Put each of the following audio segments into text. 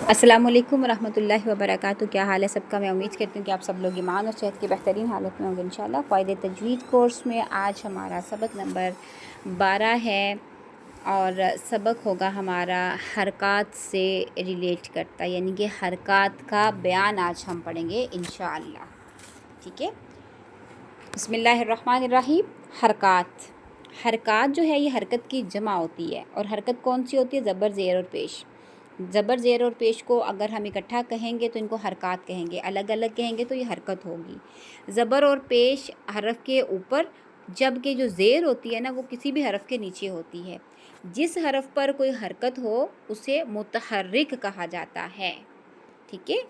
अस्सलाम वालेकुम रहमतुल्लाहि व बरकातहू। क्या हाल है सबका? मैं उम्मीद करती हूँ कि आप सब लोग ईमान और सेहत की बेहतरीन हालत में होंगे इंशाल्लाह। क़ायदे तजवीद कोर्स में आज हमारा सबक नंबर 12 है और सबक होगा हमारा हरकत से रिलेट करता, यानी कि हरकत का बयान आज हम पढ़ेंगे इंशाल्लाह। ठीक है, बिस्मिल्लाहिर्रहमानिर्रहीम। हरकत जो है ये हरकत की जमा होती है। और हरकत कौन सी होती है? ज़बर, ज़ेर और पेश। ज़बर, ज़ेर और पेश को अगर हम इकट्ठा कहेंगे तो इनको हरकत कहेंगे, अलग अलग कहेंगे तो ये हरकत होगी। ज़बर और पेश हरफ के ऊपर, जबकि जो ज़ेर होती है ना वो किसी भी हरफ के नीचे होती है। जिस हरफ पर कोई हरकत हो उसे मुतहर्रिक कहा जाता है। ठीक है,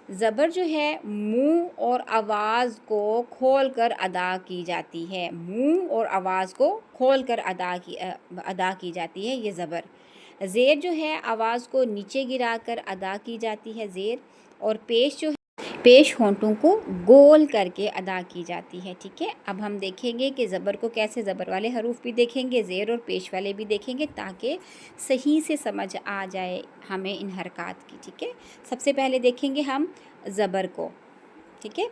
ज़बर जो है मुंह और आवाज़ को खोल कर अदा की जाती है। मुंह और आवाज़ को खोल कर अदा की जाती है ये ज़बर। ज़ेर जो है आवाज़ को नीचे गिराकर अदा की जाती है ज़ेर। और पेश जो है पेश होंठों को गोल करके अदा की जाती है। ठीक है, अब हम देखेंगे कि ज़बर को कैसे, ज़बर वाले हरूफ भी देखेंगे, ज़ेर और पेश वाले भी देखेंगे, ताकि सही से समझ आ जाए हमें इन हरकत की। ठीक है, सबसे पहले देखेंगे हम ज़बर को। ठीक है,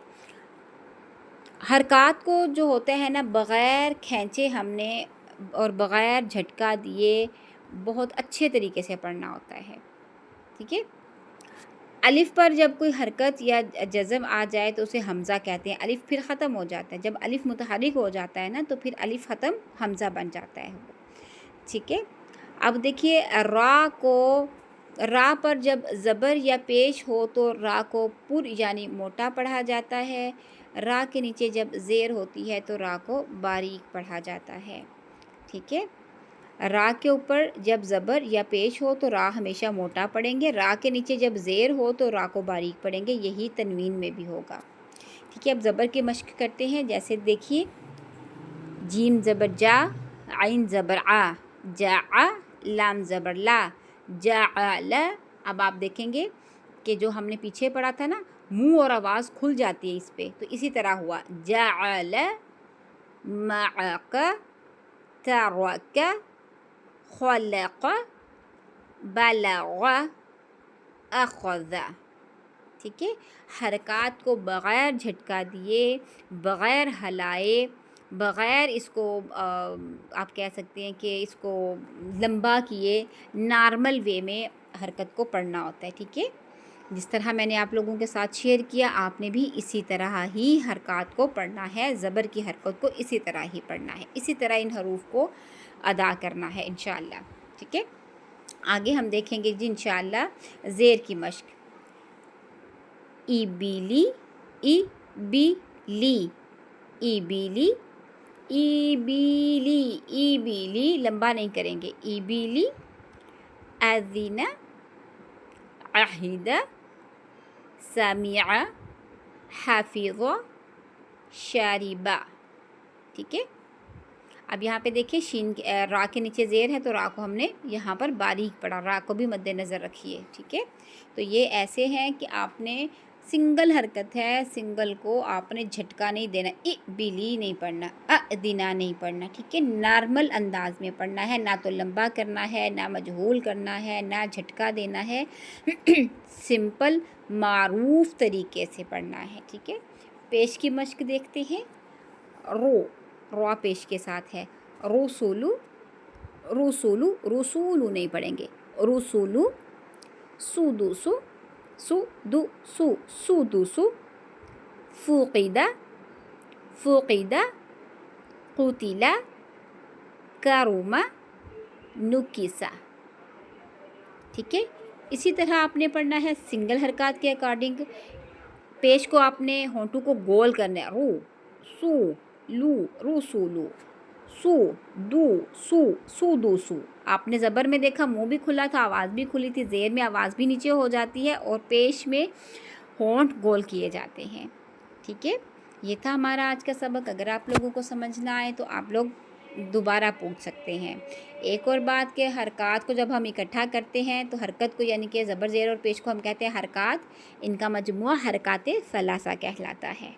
हरकत को जो होता है ना, बग़ैर खींचे हमने और बग़ैर झटका दिए बहुत अच्छे तरीके से पढ़ना होता है। ठीक है, अलिफ़ पर जब कोई हरकत या जज़म आ जाए तो उसे हमज़ा कहते हैं। अलिफ़ फिर ख़त्म हो जाता है, जब अलिफ़ मुतहर्रिक हो जाता है ना तो फिर अलिफ़ ख़त्म हमज़ा बन जाता है वो। ठीक है, अब देखिए रा पर जब ज़बर या पेश हो तो रा को पुर यानी मोटा पढ़ा जाता है। रा के नीचे जब ज़ेर होती है तो रा को बारीक पढ़ा जाता है। ठीक है, रा के ऊपर जब ज़बर या पेश हो तो रा हमेशा मोटा पढ़ेंगे। रा के नीचे जब ज़ेर हो तो रा को बारीक पढ़ेंगे, यही तनवीन में भी होगा। ठीक है, अब ज़बर की मश्क करते हैं। जैसे देखिए, जीम ज़बर जा, आइन ज़बर आ, जा, लाम ज़बर ला, जाअल। अब आप देखेंगे कि जो हमने पीछे पढ़ा था ना, मुंह और आवाज़ खुल जाती है इस पे, तो इसी तरह हुआ जाअल, मअक, तरक, खलक, बलग, अख़ज़। ठीक है, हरकत को बग़ैर झटका दिए, बग़ैर हलाए, बग़ैर इसको आप कह सकते हैं कि इसको लंबा किए, नॉर्मल वे में हरकत को पढ़ना होता है। ठीक है, जिस तरह मैंने आप लोगों के साथ शेयर किया, आपने भी इसी तरह ही हरकत को पढ़ना है। ज़बर की हरकत को इसी तरह ही पढ़ना है, इसी तरह इन हरूफ को अदा करना है इंशाअल्लाह। ठीक है, आगे हम देखेंगे जी इंशाअल्लाह ज़ेर की मश्क। ईबीली, ईबीली, ईबीली, ईबीली, ईबीली, लंबा नहीं करेंगे। ईबीली, अज़िना, अहिदा, समिआ, हाफिज़ा, शारिबा। ठीक है, अब यहाँ पे देखिए शीन रा के नीचे ज़ेर है तो रा को हमने यहाँ पर बारीक पढ़ा, रा को भी मद्देनज़र रखिए। ठीक है, तो ये ऐसे हैं कि आपने सिंगल हरकत है, सिंगल को आपने झटका नहीं देना, बिली नहीं पढ़ना, दिना नहीं पढ़ना। ठीक है, नॉर्मल अंदाज में पढ़ना है, ना तो लंबा करना है, ना मजहूल करना है, ना झटका देना है। सिंपल मारूफ तरीके से पढ़ना है। ठीक है, पेश की मश्क देखते हैं। रो पेश के साथ है। रसूलु, रसूलु, रसूलु नहीं पढ़ेंगे। रसूलु, सुदुसु, सुदुसु, सुदुसु, फुक़िदा, फुक़िदा, कुतिला, करुमा, नुकिसा। ठीक है, इसी तरह आपने पढ़ना है सिंगल हरकत के अकॉर्डिंग। पेश को आपने होंठों को गोल करना है। रू, सू, लू, रूसूलू, सू, दू, सू, सूदूसू। आपने ज़बर में देखा मुंह भी खुला था, आवाज़ भी खुली थी। ज़ेर में आवाज़ भी नीचे हो जाती है और पेश में होंठ गोल किए जाते हैं। ठीक है, ये था हमारा आज का सबक। अगर आप लोगों को समझ ना आए तो आप लोग दोबारा पूछ सकते हैं। एक और बात कि हरकत को जब हम इकट्ठा करते हैं तो हरकत को यानी कि ज़बर, ज़ेर और पेश को हम कहते हैं हरकत। इनका मजमुआ हरकत सलासा कहलाता है।